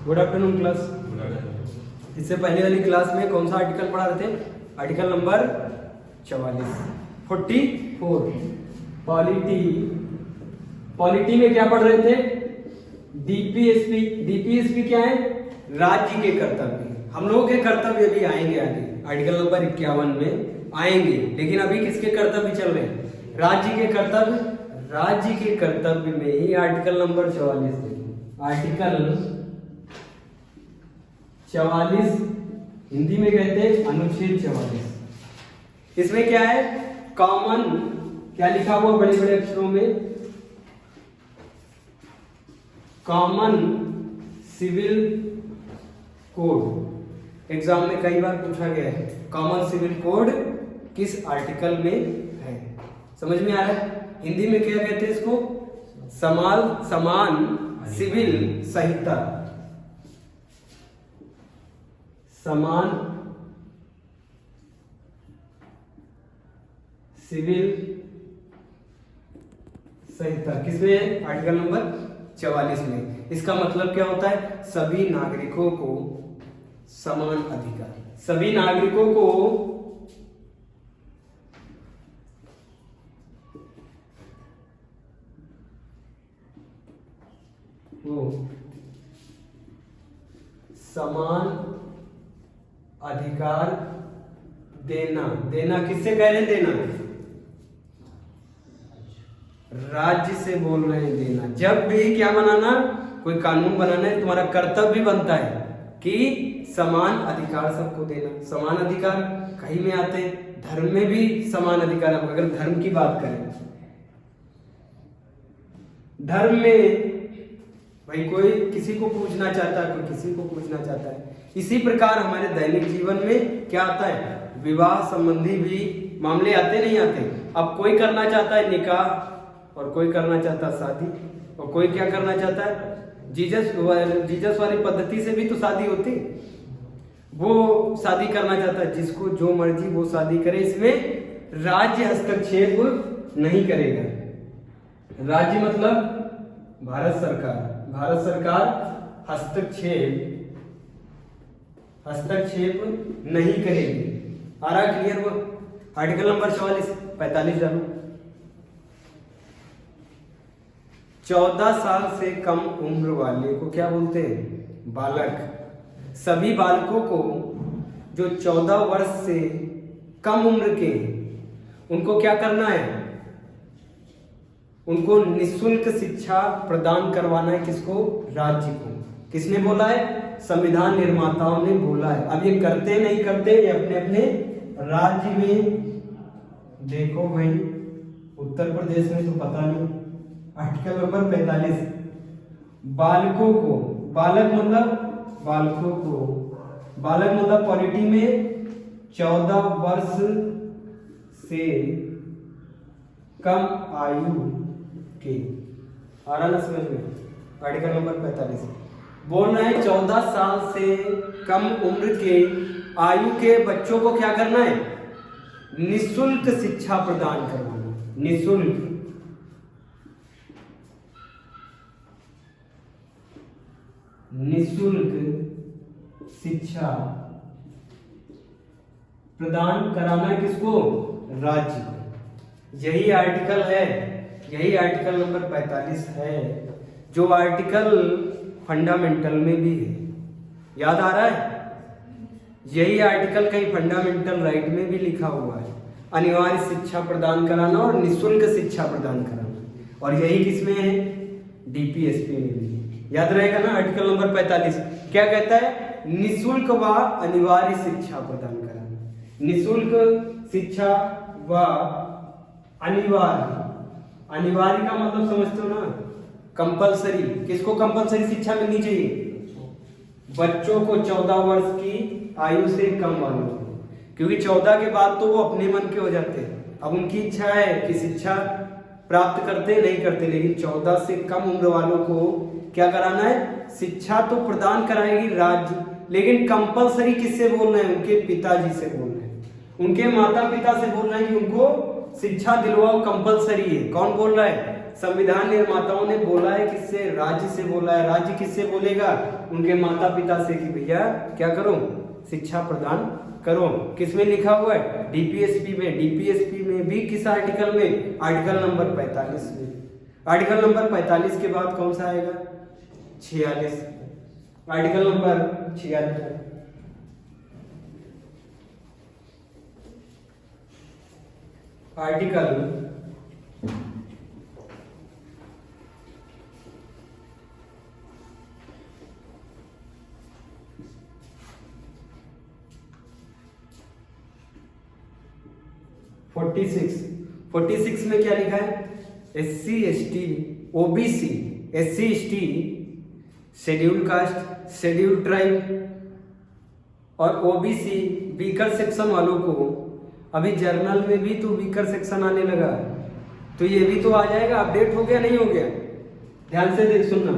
Good afternoon class. इससे पहले वाली क्लास में कौन सा आर्टिकल पढ़ा रहे थे? Article number 44 polity. पॉलिटी में क्या पढ़ रहे थे? डीपीएसपी। डीपीएसपी क्या है? राज्य के कर्तव्य। हम लोगों के कर्तव्य भी आएंगे आगे, आर्टिकल नंबर 51 में आएंगे, लेकिन अभी किसके कर्तव्य चल रहे हैं? राज्य के कर्तव्य। राज्य के कर्तव्य में ही आर्टिकल नंबर 44 देखिए। आर्टिकल 44 हिंदी में कहते हैं अनुच्छेद 44। इसमें क्या है? कॉमन, क्या लिखा हुआ बड़े बड़े अक्षरों में? Common civil code. एग्जाम में कई बार पूछा गया है कॉमन सिविल कोड किस आर्टिकल में है। समझ में आ रहा है? हिंदी में क्या कहते हैं इसको? समान सिविल संहिता। समान सिविल संहिता किसमें है? आर्टिकल नंबर 44 में। इसका मतलब क्या होता है? सभी नागरिकों को समान अधिकार, सभी नागरिकों को समान अधिकार देना। देना किससे कह रहे हैं? देना राज्य से बोल रहे हैं। देना जब भी क्या बनाना, कोई कानून बनाना है, तुम्हारा कर्तव्य बनता है कि समान अधिकार सबको देना। समान अधिकार कहीं में आते हैं, धर्म में भी समान अधिकार। अगर धर्म की बात करें, धर्म में भाई कोई किसी को पूछना चाहता है, कोई किसी को पूछना चाहता है। इसी प्रकार हमारे दैनिक जीवन में क्या आता है? विवाह संबंधी भी मामले आते नहीं आते। अब कोई करना चाहता है निकाह, और कोई करना चाहता है शादी, और कोई क्या करना चाहता है? जीसस वाली पद्धति से भी तो शादी होती, वो शादी करना चाहता है। जिसको जो मर्जी वो शादी करे, इसमें राज्य हस्तक्षेप नहीं करेगा। राज्य मतलब भारत सरकार। भारत सरकार हस्तक्षेप नहीं करेगी। आ रहा क्लियर? वो आर्टिकल नंबर 45 डालो। 14 साल से कम उम्र वाले को क्या बोलते हैं? बालक। सभी बालकों को जो 14 वर्ष से कम उम्र के, उनको क्या करना है? उनको निःशुल्क शिक्षा प्रदान करवाना है। किसको? राज्य को। किसने बोला है? संविधान निर्माताओं ने बोला है। अब ये करते नहीं करते, ये अपने अपने राज्य में देखो भाई। उत्तर प्रदेश में तो पता नहीं। आर्टिकल नंबर 45 बालकों को, बालक मतलब बालकों को, बालक मतलब पॉलिटी में 14 वर्ष से कम आयु के। आ रहा ना समझ में? आर्टिकल नंबर 45 बोल रहे हैं 14 साल से कम उम्र के आयु के बच्चों को क्या करना है? निःशुल्क शिक्षा प्रदान करवाना। निःशुल्क शिक्षा प्रदान कराना किसको? राज्य को। यही आर्टिकल है, यही आर्टिकल नंबर 45 है, जो आर्टिकल फंडामेंटल में भी है। याद आ रहा है? यही आर्टिकल कहीं फंडामेंटल राइट में भी लिखा हुआ है, अनिवार्य शिक्षा प्रदान कराना और निःशुल्क शिक्षा प्रदान कराना। और यही किसमें है? डीपीएसपी में भी। याद रहेगा ना? आर्टिकल नंबर 45 क्या कहता है? निःशुल्क व अनिवार्य शिक्षा प्रदान कराना। निःशुल्क शिक्षा व अनिवार्य। अनिवार्य का मतलब समझते हो ना? कंपलसरी। किसको कंपलसरी शिक्षा मिलनी चाहिए? बच्चों को 14 वर्ष की आयु से कम वालों को, क्योंकि 14 के बाद तो वो अपने मन के हो जाते हैं। अब उनकी इच्छा है कि शिक्षा प्राप्त करते नहीं करते, लेकिन 14 से कम उम्र वालों को क्या कराना है? शिक्षा तो प्रदान कराएगी राज्य, लेकिन कंपलसरी किससे बोल रहे हैं? उनके पिताजी से बोल रहे हैं, उनके माता पिता से बोल रहे हैं कि उनको शिक्षा दिलवाओ, कंपलसरी है। कौन बोल रहा है? संविधान निर्माताओं ने बोला है किससे? राज्य से बोला है। राज्य किससे बोलेगा? उनके माता पिता से कि भैया क्या करो, शिक्षा प्रदान करो। किसमें लिखा हुआ है? डीपीएसपी में। डीपीएसपी में भी किस आर्टिकल में? आर्टिकल नंबर 45 में। आर्टिकल नंबर 45 के बाद कौन सा आएगा? 46। Article number 76। आर्टिकल 46 में क्या लिखा है? SC ST OBC, SC ST, schedule caste, schedule tribe और OBC वीकर सेक्शन वालों को, अभी जर्नल में भी तो वीकर सेक्शन आने लगा, तो ये भी तो आ जाएगा। अपडेट हो गया नहीं हो गया? ध्यान से देख सुनना।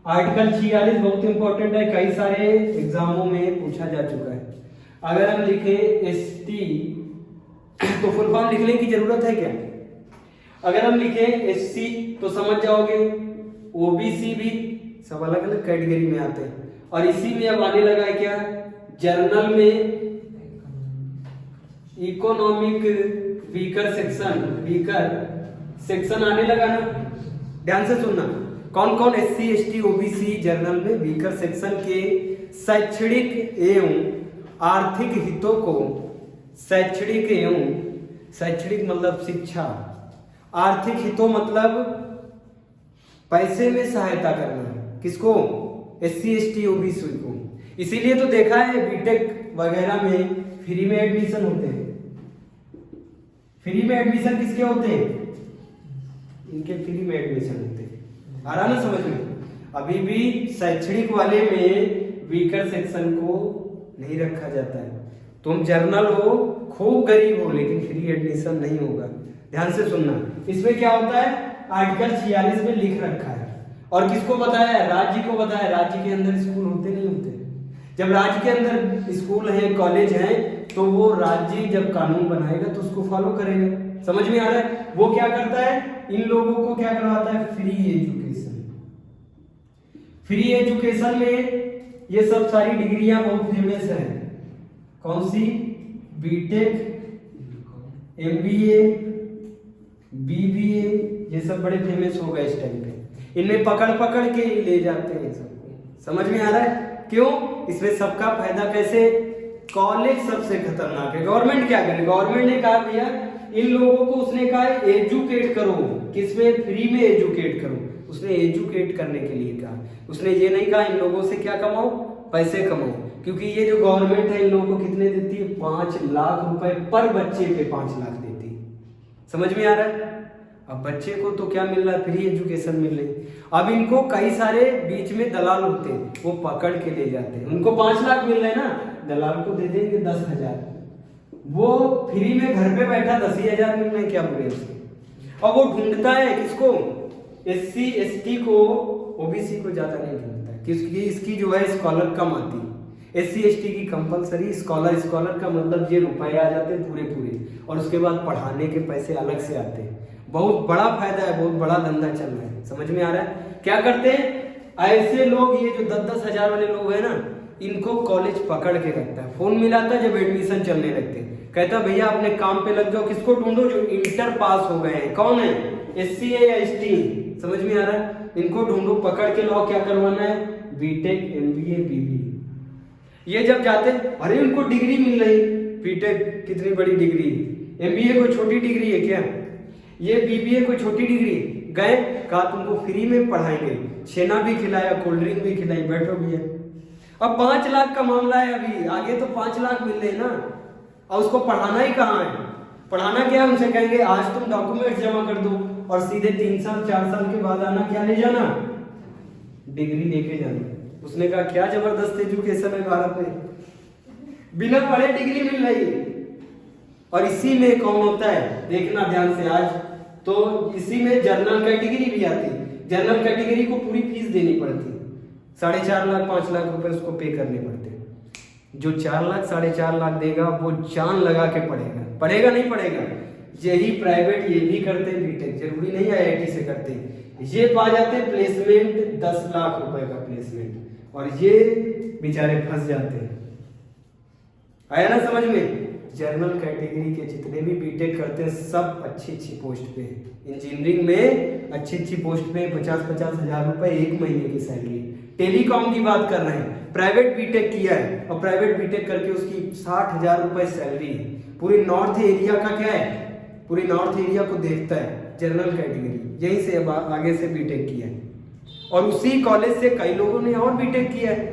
आर्टिकल 46 बहुत इंपॉर्टेंट है, कई सारे एग्जामों में पूछा जा चुका है। अगर हम लिखे ST तो फुल फॉर्म लिखने की जरूरत है क्या? अगर हम लिखे SC तो समझ जाओगे, OBC भी सब अलग अलग कैटेगरी में आते हैं। और इसी में अब आने लगा है क्या? जर्नल में इकोनॉमिक वीकर सेक्शन आने लगा ना। ध्यान से सुनना, कौन कौन SC ST OBC जर्नल में वीकर सेक्शन के शैक्षणिक एवं आर्थिक हितों को, शैक्षणिक मतलब शिक्षा, आर्थिक हितों मतलब पैसे में सहायता करना, किसको? SC ST OBC को। इसीलिए तो देखा है बीटेक वगैरह में फ्री में एडमिशन होते हैं। फ्री में एडमिशन किसके होते हैं? इनके फ्री में एडमिशन होते हैं। आ रहा ना समझ में? अभी भी शैक्षणिक वाले में वीकर सेक्शन को नहीं रखा जाता है। तुम जर्नल हो, खूब गरीब हो, लेकिन फ्री एडमिशन नहीं होगा। ध्यान से सुनना, इसमें क्या होता है? आर्टिकल 46 में लिख रखा है। और किसको बताया? राज्य को बताया। राज्य के अंदर स्कूल होते नहीं होते? जब राज्य के अंदर स्कूल है, कॉलेज है, तो वो राज्य जब कानून बनाएगा तो उसको फॉलो करेगा। समझ में आ रहा है? वो क्या करता है? इन लोगों को क्या करवाता है? Free education. फ्री एजुकेशन में ये सब सारी डिग्रियां बहुत फेमस है। कौन सी? बीटेक, MBA, BBA, ये सब बड़े फेमस हो गए इस टाइम पे। इनमें पकड़ पकड़ के ही ले जाते हैं सबको। समझ में आ रहा है? क्यों? इसमें सबका फायदा कैसे? कॉलेज सबसे खतरनाक है। गवर्नमेंट क्या करे? गवर्नमेंट ने कहा भैया इन लोगों को, उसने कहा एजुकेट करो। किसमें? फ्री में एजुकेट करो। उसने एजुकेट करने के लिए कहा। उसने ये नहीं कहा इन लोगों से क्या कमाओ, पैसे कमाओ। क्योंकि ये जो गवर्नमेंट है इन लोगों को कितने देती है? 5 लाख रुपए पर बच्चे पे 5 लाख देती है। समझ में आ रहा है? अब बच्चे को तो क्या मिल रहा है? फ्री एजुकेशन मिल रही। अब इनको कई सारे बीच में दलाल होते हैं, वो पकड़ के ले जाते हैं। उनको 5 लाख मिल रहे हैं ना, दलाल को दे देंगे 10,000। वो फ्री में घर पे बैठा 10,000 मिल रहे हैं, क्या बोले उसके। और वो ढूंढता है किसको? SC ST को, OBC को ज्यादा नहीं ढूंढता है, क्योंकि इसकी जो है स्कॉलर कम आती है। SC ST की कंपलसरी स्कॉलर का मतलब ये रुपए आ जाते हैं पूरे, और उसके बाद पढ़ाने के पैसे अलग से आते हैं। बहुत बड़ा फायदा है, बहुत बड़ा धंधा चल रहा है। समझ में आ रहा है? क्या करते हैं ऐसे लोग, ये जो 10-10 हजार वाले लोग हैं ना, इनको कॉलेज पकड़ के रखता है। फोन मिलाता है जब एडमिशन चलने लगते हैं, कहता भैया अपने काम पे लग जाओ। किसको ढूंढो? जो इंटर पास हो गए हैं। कौन है? SC है या ST? समझ में आ रहा है? इनको ढूंढो, पकड़ के लाओ। क्या करवाना है? BTech, MBA, BBA। ये जब जाते, अरे उनको डिग्री मिल रही। बीटेक कितनी बड़ी डिग्री, MBA कोई छोटी डिग्री है क्या? ये BBA कोई छोटी डिग्री? गए, कहा तुमको फ्री में पढ़ाएंगे, छेना भी खिलाया, कोल्ड ड्रिंक भी खिलाई, बैठो भैया। अब 5 लाख का मामला है, अभी आगे तो 5 लाख मिल रहे ना। और उसको पढ़ाना ही कहाँ है? पढ़ाना क्या है? उनसे कहेंगे आज तुम डॉक्यूमेंट जमा कर दो और सीधे 3 साल 4 साल के बाद आना, क्या ले जाना? डिग्री लेके जाना। उसने कहा क्या जबरदस्त एजुकेशन है भारत में, बिना पढ़े डिग्री मिल रही है। और इसी में कौन होता है? देखना ध्यान से आज, तो इसी में जर्नल कैटेगरी भी आती है। जर्नल कैटेगरी को पूरी फीस देनी पड़ती है, 4.5 लाख 5 लाख रुपए उसको पे करने पड़ते हैं। जो 4 लाख 4.5 लाख देगा वो जान लगा के पढ़ेगा। पढ़ेगा नहीं पढ़ेगा? यही प्राइवेट ये भी करते हैं बीटेक, जरूरी नहीं आईआईटी से करते हैं। ये पा जाते हैं प्लेसमेंट 10 लाख रुपए का प्लेसमेंट, और ये बेचारे फंस जाते हैं। आया ना समझ में? जनरल कैटेगरी के जितने भी बीटेक करते हैं सब अच्छी अच्छी पोस्ट पे हैं। इंजीनियरिंग में अच्छी अच्छी पोस्ट पे 50-50 हजार रुपए एक महीने की सैलरी। टेलीकॉम की बात कर रहे हैं, प्राइवेट बीटेक किया है और प्राइवेट बीटेक करके उसकी 60,000 रुपए सैलरी है। पूरी नॉर्थ एरिया का क्या है, पूरी नॉर्थ एरिया को देखता है जनरल कैटेगरी, यहीं से आगे से बीटेक किया है। और उसी कॉलेज से कई लोगों ने और बीटेक किया है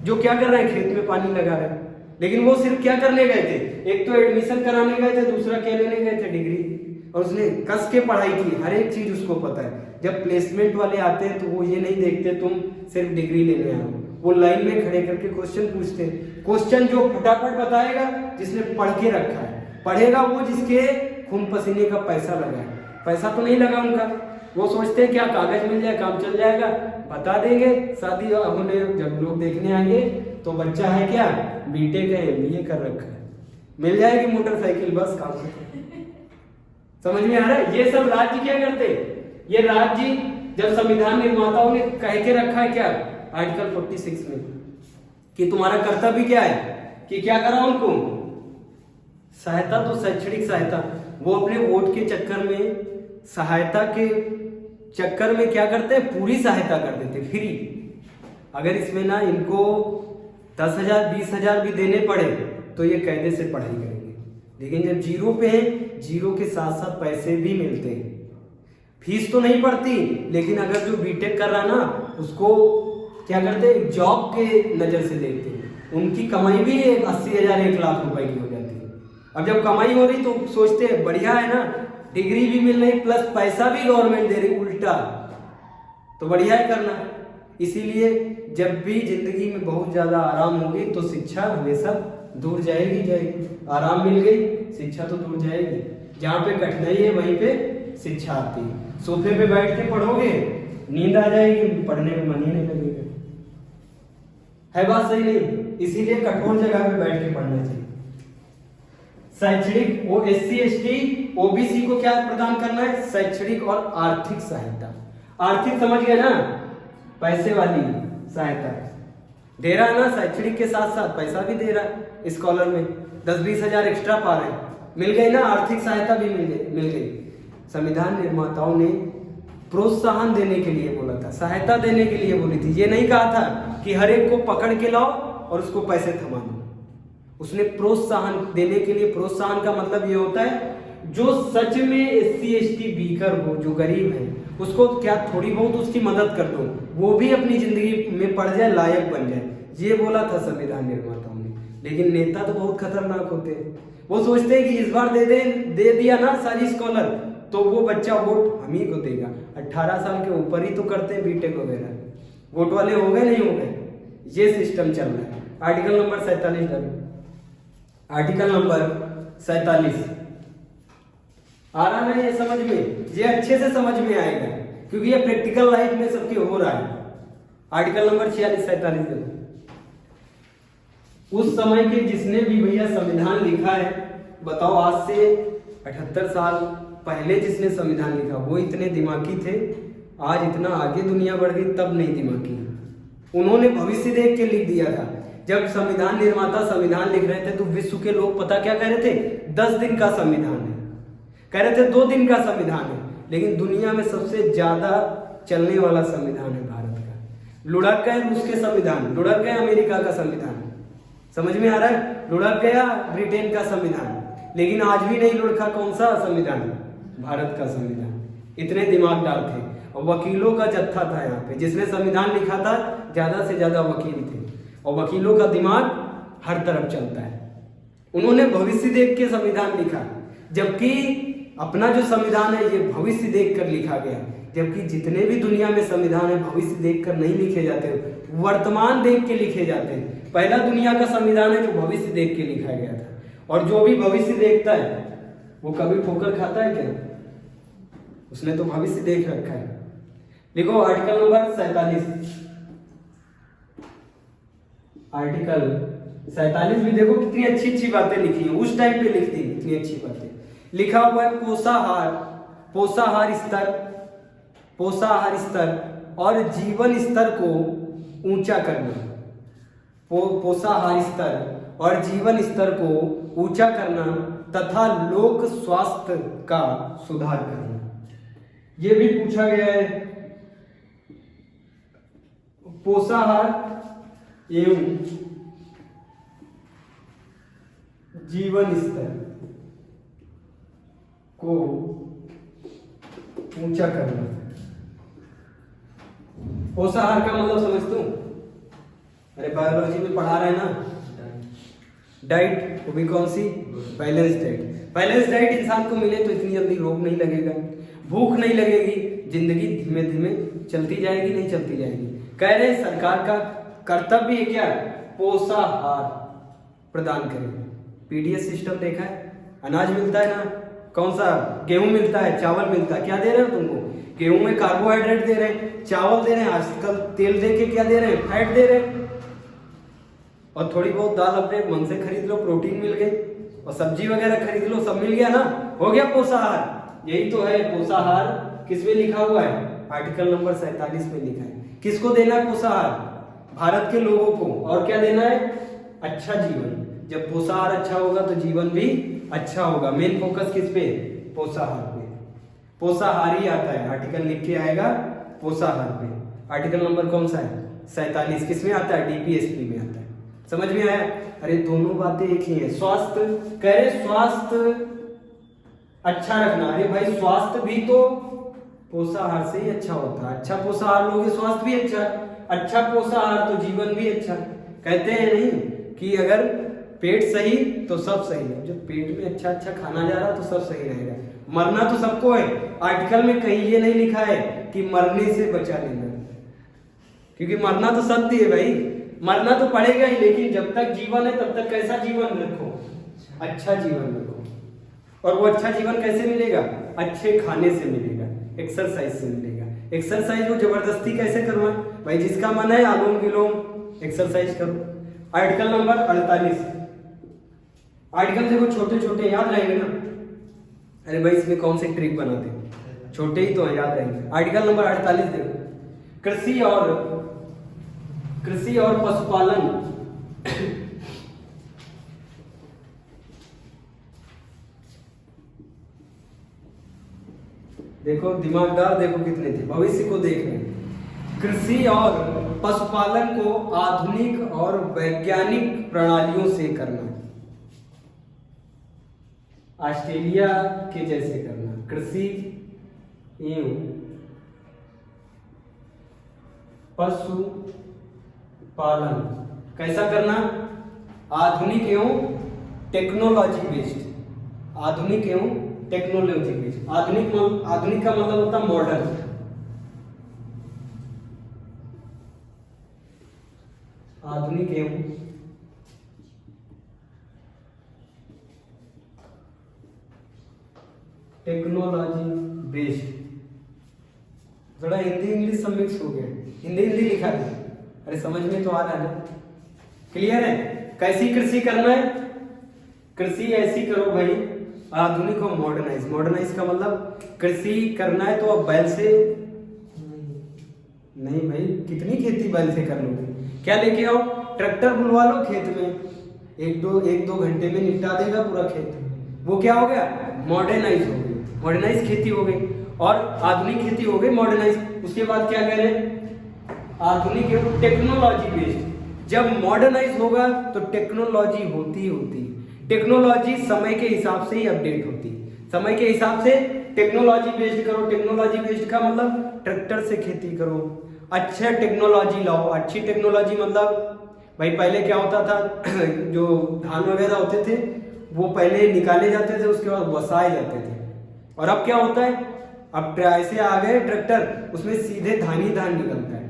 जो क्या कर रहे हैं, खेत में पानी लगा रहे हैं। लेकिन वो सिर्फ क्या करने गए थे, एक तो एडमिशन कराने गए थे, दूसरा क्या लेने गए थे, डिग्री। और उसने कस के पढ़ाई की, हर एक चीज उसको पता है। जब प्लेसमेंट वाले आते हैं तो वो ये नहीं देखते तुम सिर्फ डिग्री लेने आओ, वो लाइन में खड़े करके क्वेश्चन पूछते हैं। क्वेश्चन जो फटाफट बताएगा जिसने पढ़ के रखा है, पढ़ेगा वो जिसके खून पसीने का पैसा लगा है। पैसा तो नहीं लगा उनका, वो सोचते हैं क्या कागज मिल जाए काम चल जाएगा, बता देंगे। शादी होने जब लोग देखने आएंगे तो बच्चा है क्या, बीटेक है, एमबीए कर रखा है, मिल जाएगी मोटरसाइकिल, बस काम खत्म। समझ में आ रहा है? ये सब राज्य क्या करते, ये राज्य जब संविधान निर्माताओं ने कह के रखा है क्या आर्टिकल 46 में कि तुम्हारा कर्तव्य क्या है, कि क्या करा उनको सहायता, तो शैक्षणिक सहायता। वो अपने वोट के चक्कर में, सहायता के चक्कर में क्या करते हैं, पूरी सहायता कर देते फ्री। अगर इसमें ना इनको 10,000 20,000 भी देने पड़े तो ये कायदे से पढ़ाई करेंगे। लेकिन जब जीरो पे हैं, जीरो के साथ साथ पैसे भी मिलते हैं। फीस तो नहीं पड़ती, लेकिन अगर जो बीटेक कर रहा है ना उसको क्या करते हैं, जॉब के नजर से देखते हैं। उनकी कमाई भी 80,000 1 लाख रुपए की हो जाती है। अब जब कमाई हो रही तो सोचते हैं बढ़िया है ना, डिग्री भी मिल रही प्लस पैसा भी गवर्नमेंट दे रही उल्टा, तो बढ़िया है करना। इसीलिए जब भी जिंदगी में बहुत ज्यादा आराम होगी तो शिक्षा हमेशा दूर जाएगी। आराम मिल गई, शिक्षा तो दूर जाएगी। जहाँ पे कठिनाई है वहीं पे शिक्षा आती है। सोफे पे बैठ के पढ़ोगे नींद आ जाएगी, पढ़ने में मन ही नहीं लगेगा। है बात सही नहीं? इसीलिए कठोर जगह पे बैठ के पढ़ना चाहिए। शैक्षणिक, वो SC ST OBC को क्या प्रदान करना है, शैक्षणिक और आर्थिक सहायता। आर्थिक समझ गए ना, पैसे वाली सहायता दे रहा है ना, शैक्षणिक के साथ साथ पैसा भी दे रहा है। स्कॉलर में 10-20 हजार एक्स्ट्रा पा रहे हैं, मिल गई ना, आर्थिक सहायता भी मिल गई। संविधान निर्माताओं ने प्रोत्साहन देने के लिए बोला था, सहायता देने के लिए बोली थी। ये नहीं कहा था कि हर एक को पकड़ के लाओ और उसको पैसे थमा दो। उसने प्रोत्साहन देने के लिए, प्रोत्साहन का मतलब ये होता है जो सच में SC ST बीकर हो, जो गरीब है, उसको क्या थोड़ी बहुत उसकी मदद कर दो, वो भी अपनी जिंदगी में पड़ जाए, लायक बन जाए। ये बोला था संविधान निर्माताओं ने। लेकिन नेता तो बहुत खतरनाक होते हैं, वो सोचते हैं कि इस बार दे दिया ना सारी स्कॉलर तो वो बच्चा वोट हम ही को देगा। 18 साल के ऊपर ही तो करते हैं बीटेक वगैरह, वोट वाले हो गए नहीं हो गए, ये सिस्टम चल रहा है। आर्टिकल नंबर 47 डालो, आर्टिकल नंबर 47 आ रहा है ये समझ में, ये अच्छे से समझ में आएगा क्योंकि ये प्रैक्टिकल लाइफ में सबके हो रहा है। आर्टिकल नंबर 46-47 उस समय के जिसने भी भैया संविधान लिखा है, बताओ आज से 78 साल पहले जिसने संविधान लिखा वो इतने दिमागी थे, आज इतना आगे दुनिया बढ़ गई तब नहीं दिमागी। उन्होंने भविष्य देख के लिख दिया था। जब संविधान निर्माता संविधान लिख रहे थे तो विश्व के लोग पता क्या कह रहे थे, 10 दिन का संविधान है, कह रहे थे 2 दिन का संविधान है। लेकिन दुनिया में सबसे ज्यादा चलने वाला संविधान है भारत का। लुढ़क गए रूस के संविधान, लुढ़क गए अमेरिका का संविधान, समझ में आ रहा है, लुढ़क गया ब्रिटेन का संविधान, लेकिन आज भी नहीं लुढ़का कौन सा संविधान, भारत का संविधान। इतने दिमागदार थे और वकीलों का जत्था था यहाँ पे। जिसने संविधान लिखा था ज्यादा से ज्यादा वकील थे और वकीलों का दिमाग हर तरफ चलता है। उन्होंने भविष्य देख के संविधान लिखा, जबकि अपना जो संविधान है ये भविष्य देख कर लिखा गया। जबकि जितने भी दुनिया में संविधान है भविष्य देख कर नहीं लिखे जाते, वर्तमान देख के लिखे जाते हैं। पहला दुनिया का संविधान है जो भविष्य देख के लिखा गया था। और जो भी भविष्य देखता है वो कभी ठोकर खाता है क्या, उसने तो भविष्य देख रखा है। देखो आर्टिकल नंबर 47, आर्टिकल 47 भी देखो कितनी अच्छी अच्छी बातें लिखी है, उस टाइम पे लिखती है इतनी अच्छी बातें। लिखा हुआ है पोषाहार, पोषाहार स्तर, पोषाहार स्तर और जीवन स्तर को ऊंचा करना। पोषाहार स्तर और जीवन स्तर को ऊंचा करना तथा लोक स्वास्थ्य का सुधार करना। ये भी पूछा गया है। पोषाहार एवं जीवन स्तर को ऊंचा करना। पोषाहार का मतलब समझते हो? अरे बायोलॉजी में पढ़ा रहे हैं ना, डाइट, वो भी कौन सी? Balance diet. बैलेंस डाइट इंसान को मिले तो इतनी जल्दी रोग नहीं लगेगा, भूख नहीं लगेगी, जिंदगी धीमे धीमे चलती जाएगी, नहीं चलती जाएगी। कह रहे सरकार का कर्तव्य है क्या? पोषाहार प्रदान करें। पीडीएस सिस्टम देखा है, अनाज मिलता है ना, कौन सा? गेहूं मिलता है, चावल मिलता है। क्या दे रहे हो तुमको? गेहूं में कार्बोहाइड्रेट दे रहे हैं, चावल दे रहे हैं, आजकल तेल दे के क्या दे रहे हैं? फैट दे रहे हैं। और थोड़ी बहुत दाल अपने मन से खरीद लो, प्रोटीन मिल गई, और सब्जी वगैरह खरीद लो, सब मिल गया ना, हो गया पोषाहार। यही तो है पोषाहार। किसमें लिखा हुआ है? आर्टिकल नंबर 47 में लिखा है। किसको देना है पोषाहार? भारत के लोगों को। और क्या देना है? अच्छा जीवन। जब पोषाहार अच्छा होगा तो जीवन भी अच्छा होगा। मेन फोकस किस पे? पोषाहार पे। पोषाहार ही आता है, आर्टिकल लिख के आएगा पोषाहार पे। आर्टिकल नंबर कौन सा है? 47। किसमें आता है? डीपीएसपी में आता है। समझ में आया? अरे दोनों बातें एक ही है। स्वास्थ्य, कह रहे स्वास्थ्य अच्छा रखना। अरे भाई स्वास्थ्य भी तो पोषाहार से ही अच्छा होता है। अच्छा पोषाहार लोगे स्वास्थ्य भी अच्छा, अच्छा पोषाहार तो जीवन भी अच्छा। कहते हैं नहीं कि अगर पेट सही तो सब सही है। जब पेट में अच्छा अच्छा खाना जा रहा तो सब सही रहेगा। मरना तो सबको है। आर्टिकल में कहीं ये नहीं लिखा है कि मरने से बचा लेना, क्योंकि मरना तो सत्य है भाई, मरना तो पड़ेगा ही। लेकिन जब तक जीवन है तब तक कैसा जीवन रखो? अच्छा जीवन रखो। और वो अच्छा जीवन कैसे मिलेगा? अच्छे खाने से मिलेगा, एक्सरसाइज से मिलेगा। एक्सरसाइज को जबरदस्ती कैसे करवाएं? भाई जिसका मन है अनुलोम विलोम एक्सरसाइज करो। Article number 48। आर्टिकल देखो छोटे छोटे याद रहेंगे ना। अरे भाई इसमें कौन से ट्रिक बनाते हैं? छोटे ही तो है, याद रहेंगे। आर्टिकल नंबर 48 देखो, कृषि और पशुपालन देखो दिमागदार, देखो कितने थे, भविष्य को देख रहे हैं। कृषि और पशुपालन को आधुनिक और वैज्ञानिक प्रणालियों से करना, ऑस्ट्रेलिया के जैसे करना। कृषि एवं पशुपालन कैसा करना? आधुनिक एवं टेक्नोलॉजी बेस्ड। आधुनिक एवं टेक्नोलॉजी बेस्ड। आधुनिक का मतलब होता है मॉडर्न। आधुनिक एवं टेक्नोलॉजी बेस्ड। थोड़ा हिंदी इंग्लिश सब मिक्स हो गया, हिंदी लिखा है। अरे समझ में तो आ रहा है, क्लियर है? कैसी कृषि करना है? कृषि ऐसी करो भाई, आधुनिक और मॉडर्नाइज। मॉडर्नाइज का मतलब कृषि करना है तो अब बैल से नहीं भाई, कितनी खेती बैल से कर लोगे? क्या लेके आओ? ट्रैक्टर बुलवा लो, खेत में एक दो घंटे में निपटा देगा पूरा खेत। वो क्या हो गया? मॉडर्नाइज हो गई, मॉडर्नाइज खेती हो गई। और आधुनिक खेती हो गई मॉडर्नाइज। उसके बाद क्या कह रहे हैं? आधुनिक एवं टेक्नोलॉजी बेस्ड। जब मॉडर्नाइज होगा तो टेक्नोलॉजी होती टेक्नोलॉजी समय के हिसाब से ही अपडेट होती। समय के हिसाब से टेक्नोलॉजी बेस्ड करो। टेक्नोलॉजी बेस्ड का मतलब ट्रैक्टर से खेती करो, अच्छा टेक्नोलॉजी लाओ। अच्छी टेक्नोलॉजी मतलब भाई पहले क्या होता था जो धान वगैरह होते थे वो पहले निकाले जाते थे, उसके बाद बसाए जाते थे। और अब क्या होता है? अब ऐसे आ गए ट्रैक्टर, उसमें सीधे धान ही धान निकलता है।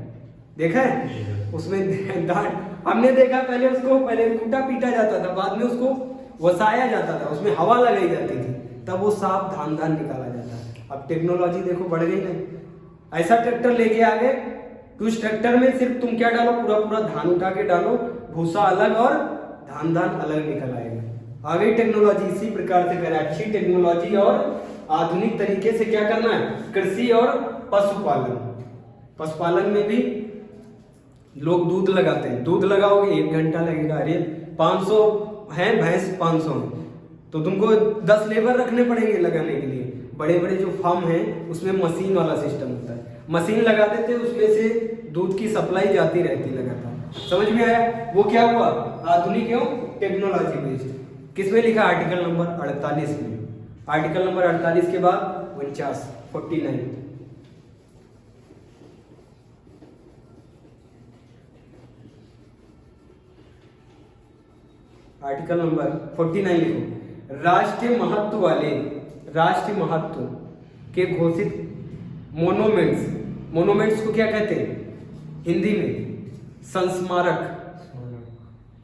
देखा है? उसमें धान हमने देखा, पहले कूटा पीटा जाता था, बाद में उसको वसाया जाता था, उसमें हवा लगाई जाती थी, तब वो साफ धान निकाला जाता है। अब टेक्नोलॉजी देखो बढ़ गई ना। ऐसा ट्रैक्टर लेके आ गए तो उस ट्रैक्टर में सिर्फ तुम क्या डालो? पूरा धान उठा के डालो, भूसा अलग और धान अलग निकल आएगा। आगे टेक्नोलॉजी इसी प्रकार से करें, अच्छी टेक्नोलॉजी और आधुनिक तरीके से क्या करना है, कृषि और पशुपालन। पशुपालन में भी लोग दूध लगाते हैं, दूध लगाओगे 1 घंटा लगेगा, अरे 500 हैं भैंस, 500 हैं तो तुमको 10 लेबर रखने पड़ेंगे लगाने के लिए। बड़े बड़े जो फार्म हैं उसमें मशीन वाला सिस्टम होता है, मशीन लगा देते हैं, उसमें से दूध की सप्लाई जाती रहती लगातार। समझ में आया? वो क्या हुआ, आधुनिक एवं टेक्नोलॉजी बेस्ड। किसमें लिखा, आर्टिकल नंबर 48 में। आर्टिकल नंबर 48 के बाद 49 आर्टिकल नंबर 49 लिखो। राष्ट्रीय महत्व के घोषित मोनोमेंट्स को क्या कहते हैं हिंदी में, संस्मारक,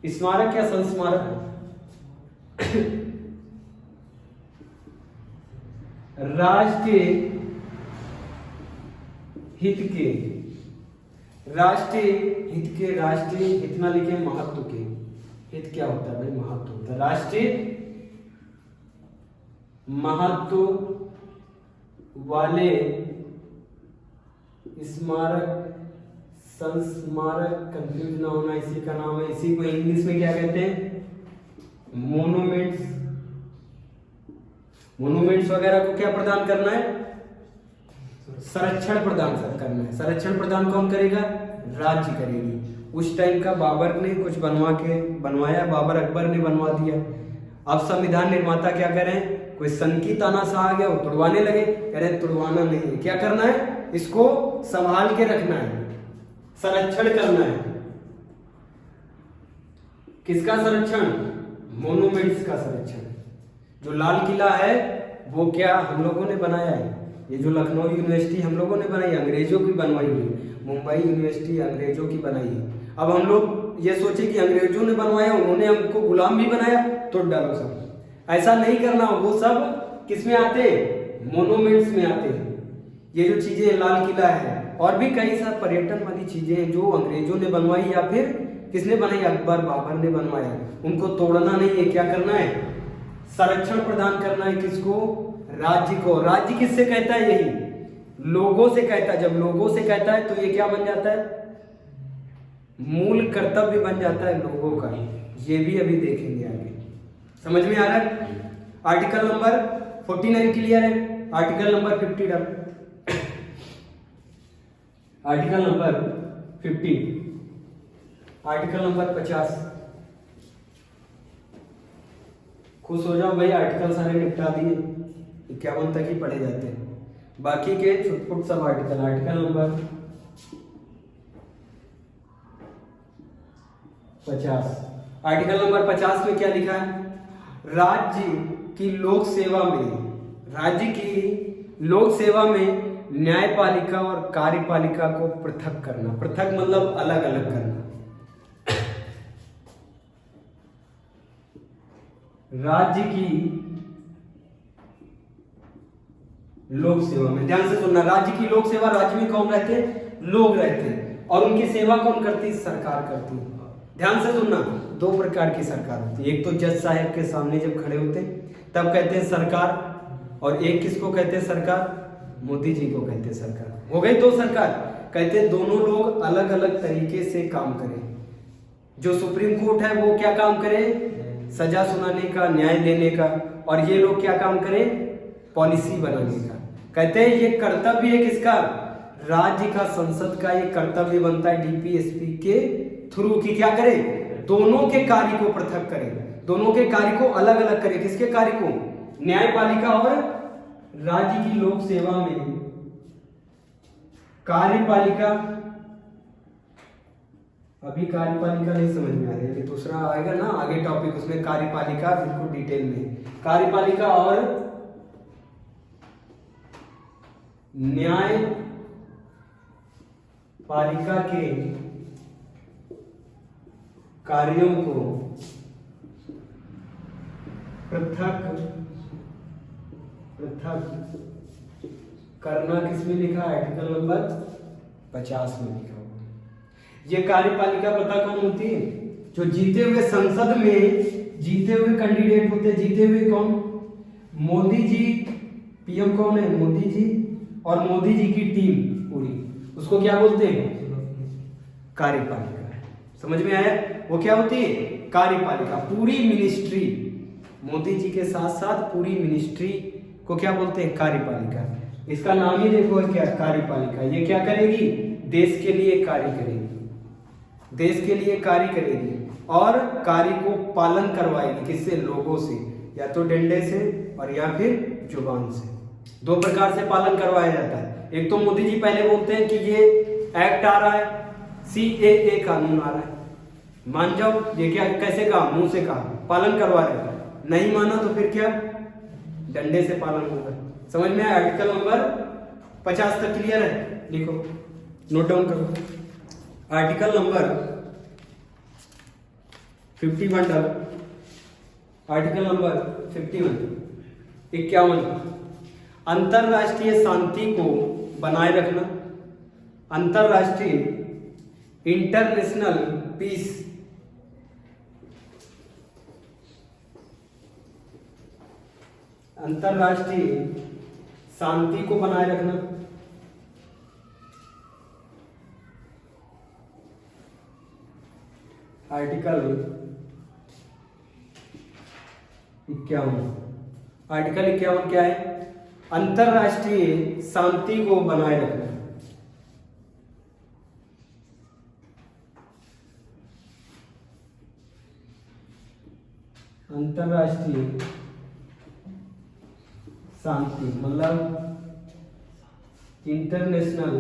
स्मारक या संस्मारक। राष्ट्रीय हित ना लिखे, महत्व के। हित क्या होता है भाई, महत्व होता है। राष्ट्रीय महत्व वाले स्मारक, संस्मारक, कंफ्यूज ना होना, इसी का नाम है। इसी को इंग्लिश में क्या कहते हैं, मोनूमेंट्स वगैरह को क्या प्रदान करना है, संरक्षण प्रदान करना है। संरक्षण प्रदान कौन करेगा, राज्य करेगी। उस टाइम का बाबर ने कुछ बनवाया, बाबर अकबर ने बनवा दिया। अब संविधान निर्माता क्या करें, कोई संकी तानाशाह आ गया, वो तुड़वाने लगे, कह रहे तुड़वाना नहीं है, क्या करना है, इसको संभाल के रखना है, संरक्षण करना है। किसका संरक्षण, मोनूमेंट्स का संरक्षण। जो लाल किला है वो क्या हम लोगों ने बनाया है, ये जो लखनऊ यूनिवर्सिटी हम लोगों ने बनाई, अंग्रेजों की बनवाई हुई, मुंबई यूनिवर्सिटी अंग्रेजों की बनाई है। अब हम लोग ये सोचे कि अंग्रेजों ने बनवाया, उन्होंने हमको गुलाम भी बनाया, तोड़ डालो सब। ऐसा नहीं करना, वो सब किस में आते, मोनूमेंट्स में आते हैं। ये जो चीजें, लाल किला है और भी कई सारी पर्यटन वाली चीजें हैं जो अंग्रेजों ने बनवाई या फिर किसने बनाई, अकबर बाबर ने बनवाया, उनको तोड़ना नहीं है। क्या करना है, संरक्षण प्रदान करना है। किसको, राज्य को। राज्य किससे कहता है, यही लोगों से कहता है। जब लोगों से कहता है तो ये क्या बन जाता है, मूल कर्तव्य बन जाता है लोगों का। ये भी अभी देखेंगे आगे। समझ में आ रहा है? आर्टिकल नंबर 49 क्लियर है। Article number 50 done. Article number 50, article number 50। खुश हो जाओ भाई, आर्टिकल सारे निपटा दिए, 51 तक ही पढ़े जाते हैं, बाकी के छुटपुट sub article. Article number 50, article number 50 में क्या लिखा है, राज्य की लोक सेवा में न्यायपालिका और कार्यपालिका को पृथक करना। पृथक मतलब अलग अलग करना। राज्य की लोक सेवा में, ध्यान से सुनना, राज्य की लोक सेवा, राज्य में कौन रहते हैं, लोग रहते हैं, और उनकी सेवा कौन करती है, सरकार करती है। ध्यान से सुनना, 2 प्रकार की सरकार होती है। एक तो जज साहब के सामने जब खड़े होते हैं तब कहते हैं सरकार, और एक किसको कहते हैं सरकार, मोदी जी को कहते हैं सरकार। हो गई 2 सरकार। कहते हैं दोनों लोग अलग अलग तरीके से काम करें। जो सुप्रीम कोर्ट है वो क्या काम करे, सजा सुनाने का, न्याय देने का, और ये लोग क्या काम करें, पॉलिसी बनाने का। कहते हैं ये कर्तव्य है किसका, राज्य का, संसद का ये कर्तव्य बनता है डीपीएसपी के थ्रू की क्या करे, दोनों के कार्य को पृथक करे, दोनों के कार्य को अलग अलग करे। किसके कार्य को, न्यायपालिका और राज्य की लोक सेवा में कार्यपालिका। अभी कार्यपालिका नहीं समझ में आ रही है, दूसरा आएगा ना आगे टॉपिक, उसमें कार्यपालिका बिल्कुल डिटेल में। कार्यपालिका और न्यायपालिका के कार्यों को पृथक करना किसमें लिखा है, आर्टिकल नंबर 50 में लिखा हुआ। ये कार्यपालिका पता कौन होती है, जो जीते हुए संसद में जीते हुए कैंडिडेट होते हैं, जीते हुए कौन? मोदी जी, पीएम कौन है? मोदी जी, और मोदी जी की टीम पूरी, उसको क्या बोलते हैं? कार्यपालिका। समझ में आया? वो क्या होती है? कार्यपालिका। पूरी मिनिस्ट्री, मोदी जी के साथ साथ पूरी मिनिस्ट्री को क्या बोलते हैं? कार्यपालिका। इसका नाम ही देखो क्या? कार्यपालिका। ये क्या करेगी? देश के लिए कार्य करेगी, देश के लिए कार्य करेगी और कार्य को पालन करवाएगी। किससे? लोगों से, या तो डंडे से और या फिर जुबान से। दो प्रकार से पालन करवाया जाता है। एक तो मोदी जी पहले बोलते हैं कि ये एक्ट आ रहा है, CAA कानून आ रहा है, मान जाओ। ये क्या, कैसे कहा? मुंह से कहा, पालन करवा रहे हैं। नहीं माना तो फिर क्या? डंडे से पालन होगा। समझ में आया? आर्टिकल नंबर 50 तक क्लियर है? लिखो, नोट डाउन करो। आर्टिकल नंबर 51 डालो। आर्टिकल नंबर 51 अंतरराष्ट्रीय शांति को बनाए रखना, अंतरराष्ट्रीय इंटरनेशनल पीस, अंतरराष्ट्रीय शांति को बनाए रखना, आर्टिकल 51। आर्टिकल 51 क्या है? अंतरराष्ट्रीय शांति को बनाए रखना। अंतरराष्ट्रीय शांति मतलब इंटरनेशनल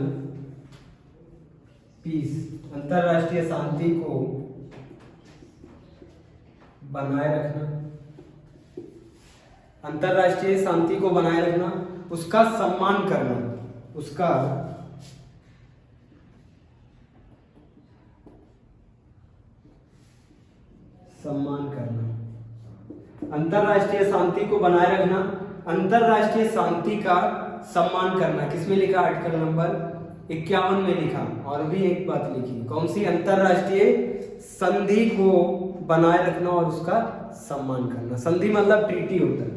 पीस, अंतरराष्ट्रीय शांति को बनाए रखना, अंतरराष्ट्रीय शांति को बनाए रखना, उसका सम्मान करना, उसका सम्मान करना। अंतरराष्ट्रीय शांति को बनाए रखना, अंतरराष्ट्रीय शांति का सम्मान करना। किसमें लिखा? आर्टिकल नंबर 51 में लिखा। और भी एक बात लिखी, कौन सी? अंतरराष्ट्रीय संधि को बनाए रखना और उसका सम्मान करना। संधि मतलब ट्रीटी होता है।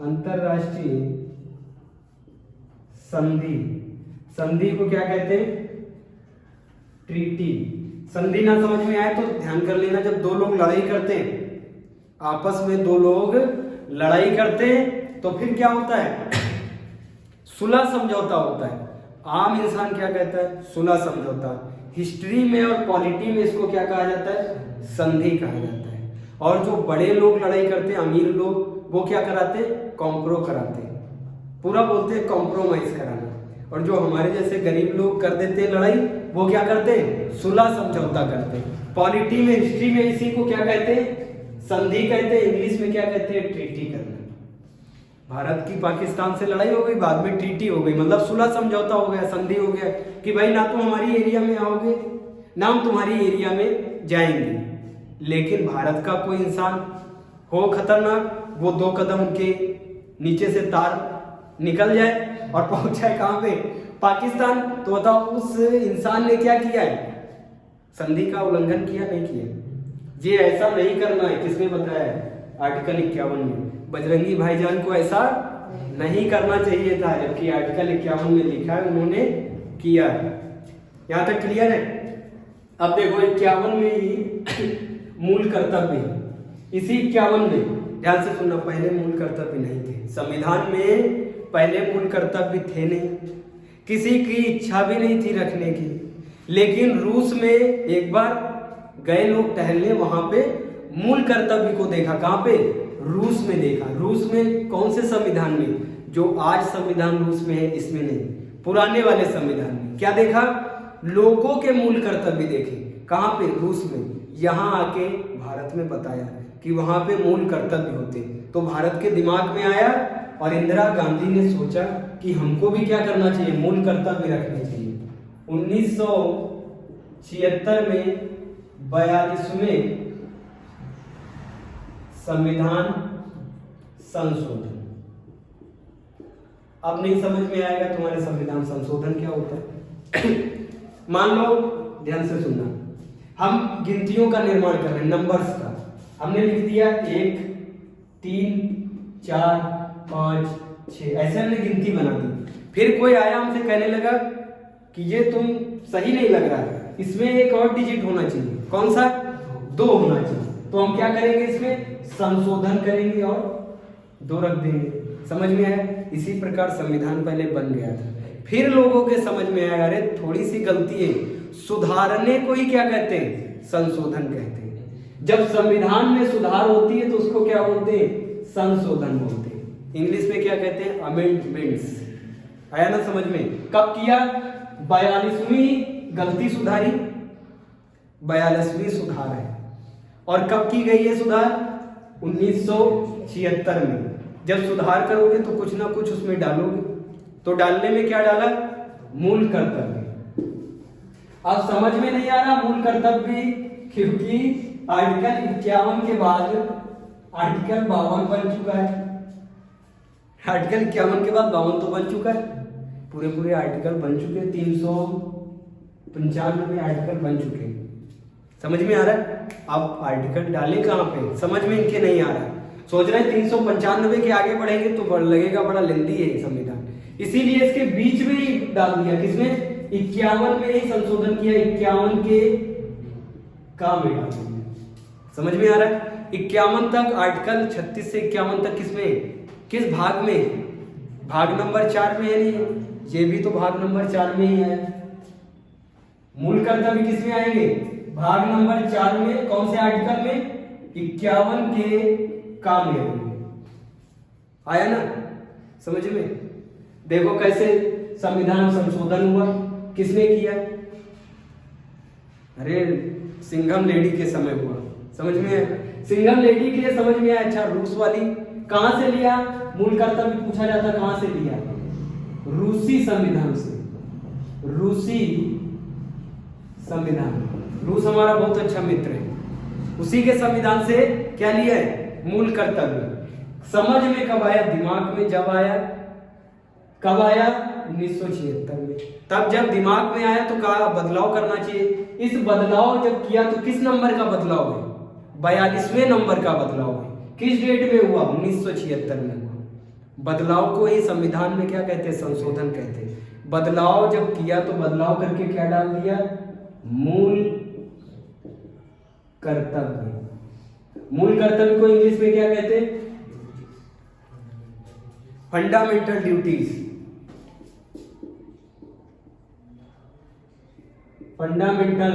अंतरराष्ट्रीय संधि, संधि को क्या कहते हैं? ट्रीटी। संधि ना समझ में आए तो ध्यान कर लेना, जब दो लोग लड़ाई करते हैं, आपस में दो लोग लड़ाई करते हैं तो फिर क्या होता है? सुलह समझौता होता है। आम इंसान क्या कहता है? सुलह समझौता। हिस्ट्री में और पॉलिटी में इसको क्या कहा जाता है? संधि कहा जाता है। और जो बड़े लोग लड़ाई करते हैं, अमीर लोग, वो क्या कराते? कॉम्प्रो कराते हैं, पूरा बोलते हैं कॉम्प्रोमाइज कराना। और जो हमारे जैसे गरीब लोग कर देते हैं लड़ाई, वो क्या करते हैं? सुलह समझौता करते हैं। पॉलिटी में, हिस्ट्री में इसी को क्या कहते हैं? संधि कहते हैं। इंग्लिश में क्या कहते हैं? ट्रीटी करना। भारत की पाकिस्तान से लड़ाई हो गई, बाद में ट्रीटी हो गई, मतलब सुलह समझौता हो गया, संधि हो गया कि भाई ना तुम हमारी एरिया में आओगे, ना हम तुम्हारी एरिया में जाएंगे। लेकिन भारत का कोई इंसान हो खतरनाक, वो 2 कदम उनके नीचे से तार निकल जाए और पहुंच जाए कहां पे? पाकिस्तान। तो बताओ उस इंसान ने क्या किया है? संधि का उल्लंघन किया? नहीं किया। ये ऐसा नहीं करना है। किसने बताया है? आर्टिकल 51 में। बजरंगी भाईजान को ऐसा नहीं करना चाहिए था, जबकि आर्टिकल 51 में लिखा है, उन्होंने किया है। यहां तक क्लियर है? अब देखो 51 में ही मूल कर्तव्य, इसी 51 में ध्यान से सुनना, पहले मूल कर्तव्य नहीं थे संविधान में। पहले मूल कर्तव्य थे नहीं, किसी की इच्छा भी नहीं थी रखने की। लेकिन रूस में एक बार गए लोग टहलने, वहां पे मूल कर्तव्य को देखा। कहां पे? रूस में देखा। रूस में कौन से संविधान में? जो आज संविधान रूस में है, इसमें नहीं, पुराने वाले संविधान में। क्या देखा? लोगों के मूल कर्तव्य देखे। कहां पे? रूस में। यहां आके भारत में बताया कि वहां पे मूल कर्तव्य होते। तो भारत के दिमाग में आया और इंदिरा गांधी ने सोचा कि हमको भी क्या करना चाहिए? मूल कर्तव्य रखने चाहिए। 1976 में 42वें संविधान संशोधन, अब नहीं समझ में आएगा तुम्हारे संविधान संशोधन क्या होता है। मान लो, ध्यान से सुनना, हम गिनतियों का निर्माण कर रहे हैं, नंबर्स का। हमने लिख दिया 1 3 4 5 6, ऐसे हमने गिनती बना दी। फिर कोई आया हमसे कहने लगा कि ये तुम सही नहीं लग रहा है, इसमें एक और डिजिट होना चाहिए। कौन सा? 2 होना चाहिए। तो हम क्या करेंगे, इसमें संशोधन करेंगे और 2 रख देंगे। समझ में आया? इसी प्रकार संविधान पहले बन गया था। फिर लोगों के समझ में आया, अरे थोड़ी सी गलती है, सुधारने को ही क्या कहते हैं? संशोधन कहते हैं। जब संविधान में सुधार होती है तो उसको क्या बोलते हैं? संशोधन बोलते हैं। इंग्लिश में क्या कहते हैं? अमेंडमेंट्स। आया ना समझ में? कब किया? 42वीं गलती सुधारी, 42वीं सुधार है। और कब की गई है सुधार? 1976 में। जब सुधार करोगे तो कुछ ना कुछ उसमें डालोगे, तो डालने में क्या डाला? मूल कर्तव्य। अब समझ में नहीं आ रहा मूल कर्तव्य, क्योंकि आर्टिकल 51 के बाद आर्टिकल 52 बन चुका है। आर्टिकल 51 के बाद 52 तो बन चुका है, पूरे आर्टिकल बन चुके हैं, 395 आर्टिकल बन चुके हैं। समझ में आ रहा है? अब आर्टिकल डाले कहाँ पे, समझ में इनके नहीं आ रहा है। सोच रहे हैं 395 के आगे बढ़ेंगे तो लगेगा बड़ा लेंदी है संविधान, इसीलिए इसके बीच में ही डाल दिया। किसमें? 51 में ही संशोधन किया, 51 के काम में डाल दिया। समझ में आ रहा है? 51 तक, आर्टिकल 36 से 51 तक किसमें, किस भाग में? भाग नंबर 4 में है। नहीं, ये भी तो भाग नंबर 4 में ही है। मूल कर्तव्य किसमें आएंगे? भाग नंबर 4 में। कौन से आर्टिकल में? 51 के काम में। आया ना समझ में? देखो कैसे संविधान संशोधन हुआ, किसने किया? अरे सिंघम लेडी के समय हुआ। समझ में? सिंघम लेडी के लिए समझ में आया। अच्छा, रूस वाली कहां से लिया? मूल कर्तव्य पूछा जाता कहां से लिया? रूसी संविधान से। रूसी संविधान, रूस हमारा बहुत अच्छा मित्र है, उसी के संविधान से क्या लिया है? मूल कर्तव्य। समझ में कब आया? दिमाग में जब आया। कब आया? 1976 में। तब जब दिमाग में आया तो कहा बदलाव करना चाहिए। इस बदलाव जब किया तो किस नंबर का बदलाव है? 42वें नंबर का बदलाव है। किस डेट में हुआ? 1976 में हुआ। बदलाव को ही संविधान में क्या कहते हैं? संशोधन कहते हैं। बदलाव जब किया तो बदलाव करके क्या डाल दिया? मूल कर्तव्य। मूल कर्तव्य को इंग्लिश में क्या कहते हैं? Fundamental duties. Fundamental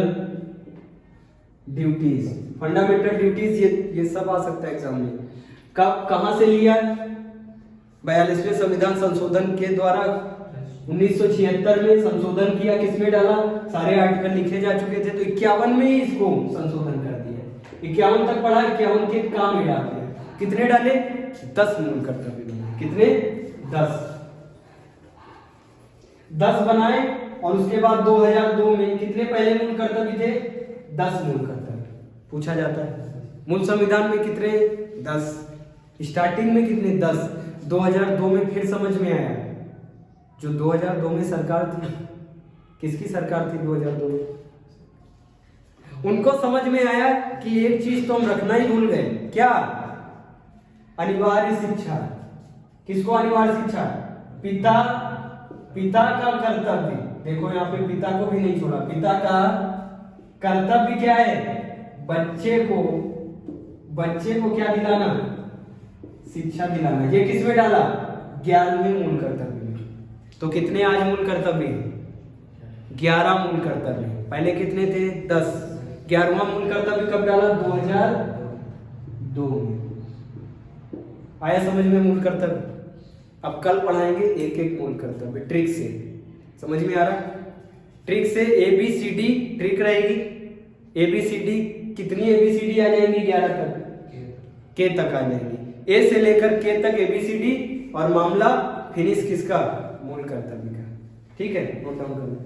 duties, fundamental duties, ये सब आ सकता है एग्जाम में। कब, कहां से लिया? 42वें संविधान संशोधन के द्वारा 1976 में संशोधन किया। किसमें डाला? सारे आर्टिकल लिखे जा चुके थे तो 51 में ही इसको संशोधन कर दिया। 51 तक पढ़ा, 51 के काम में डाल दिया। कितने डाले? 10 मूल कर्तव्य बनाए। कितने? 10 बनाए। और उसके बाद 2002 में कितने पहले मूल कर्तव्य थे? 10 मूल कर्तव्य पूछा जाता है। मूल संविधान में कितने? 10। स्टार्टिंग में कितने? 10। 2002 में फिर समझ में आया, जो 2002 में सरकार थी, किसकी सरकार थी 2002 में? उनको समझ में आया कि एक चीज तो हम रखना ही भूल गए। क्या? अनिवार्य शिक्षा। किसको अनिवार्य शिक्षा? पिता का कर्तव्य। देखो यहाँ पे पिता को भी नहीं छोड़ा। पिता का कर्तव्य क्या है? बच्चे को क्या दिलाना? शिक्षा दिलाना। ये किसमें डाला? 11वें मूल कर्तव्य में। तो कितने आज मूल कर्तव्य? 11 मूल कर्तव्य। पहले कितने थे? 10। 11वां मूल कर्तव्य कब डाला? 2002 में। आया समझ में मूल कर्तव्य? अब कल पढ़ाएंगे एक एक मूल कर्तव्य ट्रिक से। समझ में आ रहा? ट्रिक से ABCD ट्रिक रहेगी। ABCD कितनी ABCD आ जाएंगी? 11 तक, K तक आ जाएंगी। A से लेकर K तक ABCD, और मामला फिनिश किसका? मूल कर्तव्य का। ठीक है, नोट डाउन कर लो।